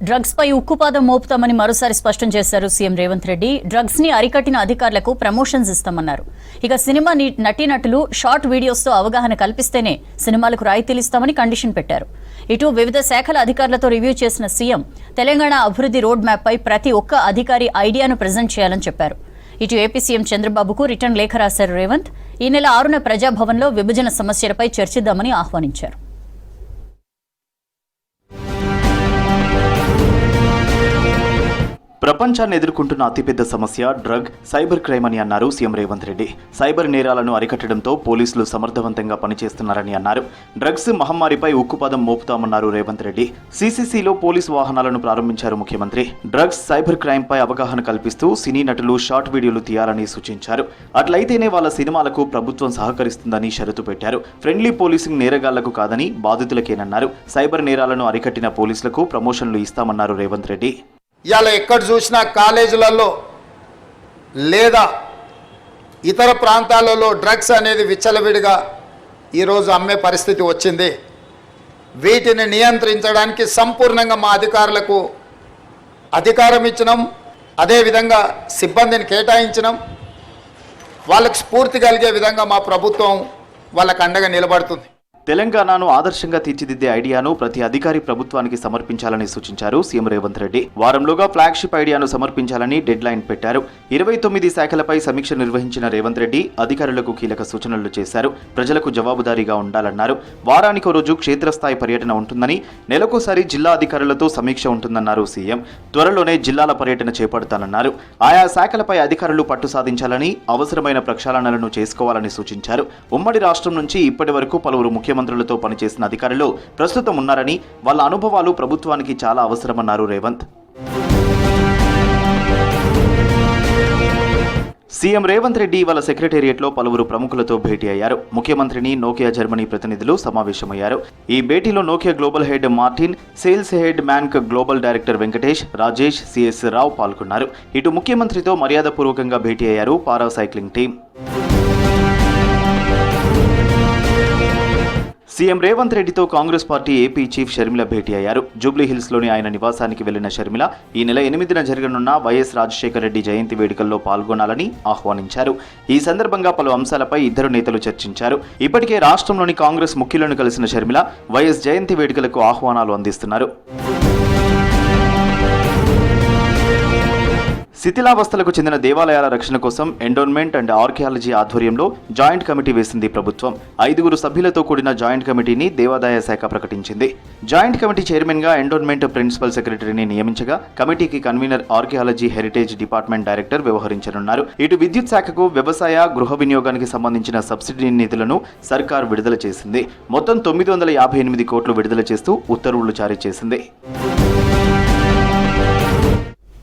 Drugs పై ఉక్కుపాదం మోపుతామని మరోసారి స్పష్టం చేశారు సీఎం రేవంత్ రెడ్డి. డ్రగ్స్ ని అరికట్టిన అధికారులకు ప్రమోషన్స్ ఇస్తామన్నారు. ఇక సినిమా నటీనటులు షార్ట్ వీడియోస్తో అవగాహన కల్పిస్తేనే సినిమాలకు రాయితీలు ఇస్తామని కండిషన్ పెట్టారు. ఇటు వివిధ శాఖల అధికారులతో రివ్యూ చేసిన సీఎం తెలంగాణ అభివృద్ధి రోడ్ మ్యాప్ పై ప్రతి ఒక్క అధికారి ఐడియాను ప్రెజెంట్ చేయాలని చెప్పారు. ఇటు ఏపీ సీఎం చంద్రబాబుకు రిటర్న్ లేఖ రాశారు రేవంత్. ఈ నెల 6న ప్రజాభవన్లో విభజన సమస్యలపై చర్చిద్దామని ఆహ్వానించారు. ప్రపంచాన్ని ఎదుర్కొంటున్న అతిపెద్ద సమస్య డ్రగ్, సైబర్ క్రైమ్ అని అన్నారు సీఎం రేవంత్ రెడ్డి. సైబర్ నేరాలను అరికట్టడంతో పోలీసులు సమర్థవంతంగా పనిచేస్తున్నారని అన్నారు. డ్రగ్స్ మహమ్మారిపై ఉక్కుపాదం మోపుతామన్నారు రేవంత్ రెడ్డి. సీసీసీలో పోలీసు వాహనాలను ప్రారంభించారు ముఖ్యమంత్రి. డ్రగ్స్, సైబర్ క్రైమ్ పై అవగాహన కల్పిస్తూ సినీ నటులు షార్ట్ వీడియోలు తీయాలని సూచించారు. అట్లయితేనే వాళ్ళ సినిమాలకు ప్రభుత్వం సహకరిస్తుందని షరతు పెట్టారు. ఫ్రెండ్లీ పోలీసింగ్ నేరగాళ్లకు కాదని బాధితులకేనన్నారు. సైబర్ నేరాలను అరికట్టిన పోలీసులకు ప్రమోషన్లు ఇస్తామన్నారు రేవంత్ రెడ్డి. ఇవాళ ఎక్కడ చూసినా కాలేజీలలో లేదా ఇతర ప్రాంతాలలో డ్రగ్స్ అనేది విచ్చలవిడిగా ఈరోజు అమ్మే పరిస్థితి వచ్చింది. వీటిని నియంత్రించడానికి సంపూర్ణంగా మా అధికారులకు అధికారం ఇచ్చినాం, అదేవిధంగా సిబ్బందిని కేటాయించినాం. వాళ్ళకు స్ఫూర్తి కలిగే విధంగా మా ప్రభుత్వం వాళ్ళకు అండగా నిలబడుతుంది. తెలంగాణను ఆదర్శంగా తీర్చిదిద్దే ఐడియాను ప్రతి అధికారి ప్రభుత్వానికి సమర్పించాలని సూచించారు సీఎం రేవంత్ రెడ్డి. వారంలోగా ఫ్లాగ్షిప్ ఐడియాను సమర్పించాలని డెడ్ లైన్ పెట్టారు. 29 శాఖలపై సమీక్ష నిర్వహించిన రేవంత్ రెడ్డి అధికారులకు కీలక సూచనలు చేశారు. ప్రజలకు జవాబుదారీగా ఉండాలన్నారు. వారానికో రోజు క్షేత్రస్థాయి పర్యటన ఉంటుందని, నెలకోసారి జిల్లా అధికారులతో సమీక్ష ఉంటుందన్నారు సీఎం. త్వరలోనే జిల్లాల పర్యటన చేపడతానన్నారు. ఆయా శాఖలపై అధికారులు పట్టు సాధించాలని, అవసరమైన ప్రక్షాళనలను చేసుకోవాలని సూచించారు. ఉమ్మడి రాష్ట్రం నుంచి ఇప్పటి వరకు పలువురు ముఖ్యమంత్రులతో పనిచేసిన అధికారులు ప్రస్తుతం ఉన్నారని, వాళ్ళ అనుభవాలు ప్రభుత్వానికి చాలా అవసరమన్నారు రేవంత్. సీఎం రేవంత్ రెడ్డి ఇవాళ సెక్రటేరియట్లో పలువురు ప్రముఖులతో భేటీ అయ్యారు. ముఖ్యమంత్రిని నోకియా జర్మనీ ప్రతినిధులు సమావేశమయ్యారు. ఈ భేటీలో Nokia global head Martin, sales head మ్యాన్క్ global director Venkatesh, Rajesh, CS Rao పాల్గొన్నారు. ఇటు ముఖ్యమంత్రితో మర్యాదపూర్వకంగా భేటీ అయ్యారు para cycling team. CM Revanth రెడ్డితో Congress party AP chief Sharmila భేటీ అయ్యారు. జూబ్లీహిల్స్లోని ఆయన నివాసానికి వెళ్లిన షర్మిల ఈ నెల 8న జరగనున్న వైఎస్ రాజశేఖర రెడ్డి జయంతి వేడుకల్లో పాల్గొనాలని ఆహ్వానించారు. ఈ సందర్భంగా పలు అంశాలపై ఇద్దరు నేతలు చర్చించారు. ఇప్పటికే రాష్ట్రంలోని కాంగ్రెస్ ముఖ్యులను కలిసిన షర్మిల వైఎస్ జయంతి వేడుకలకు ఆహ్వానాలు అందిస్తున్నారు. శిథిలావస్థలకు చెందిన దేవాలయాల రక్షణ కోసం ఎండోన్మెంట్ అండ్ ఆర్కియాలజీ ఆధ్వర్యంలో జాయింట్ కమిటీ వేసింది ప్రభుత్వం. 5 సభ్యులతో కూడిన జాయింట్ కమిటీని దేవాదాయ శాఖ ప్రకటించింది. జాయింట్ కమిటీ చైర్మన్ గా ఎండోన్మెంట్ ప్రిన్సిపల్ సెక్రటరీని నియమించగా, కమిటీకి convener archaeology heritage department director వ్యవహరించనున్నారు. ఇటు విద్యుత్ శాఖకు వ్యవసాయ, గృహ వినియోగానికి సంబంధించిన సబ్సిడీ నిధులను సర్కార్ విడుదల చేసింది. మొత్తం 958 కోట్లు విడుదల చేస్తూ ఉత్తర్వులు జారీ చేసింది.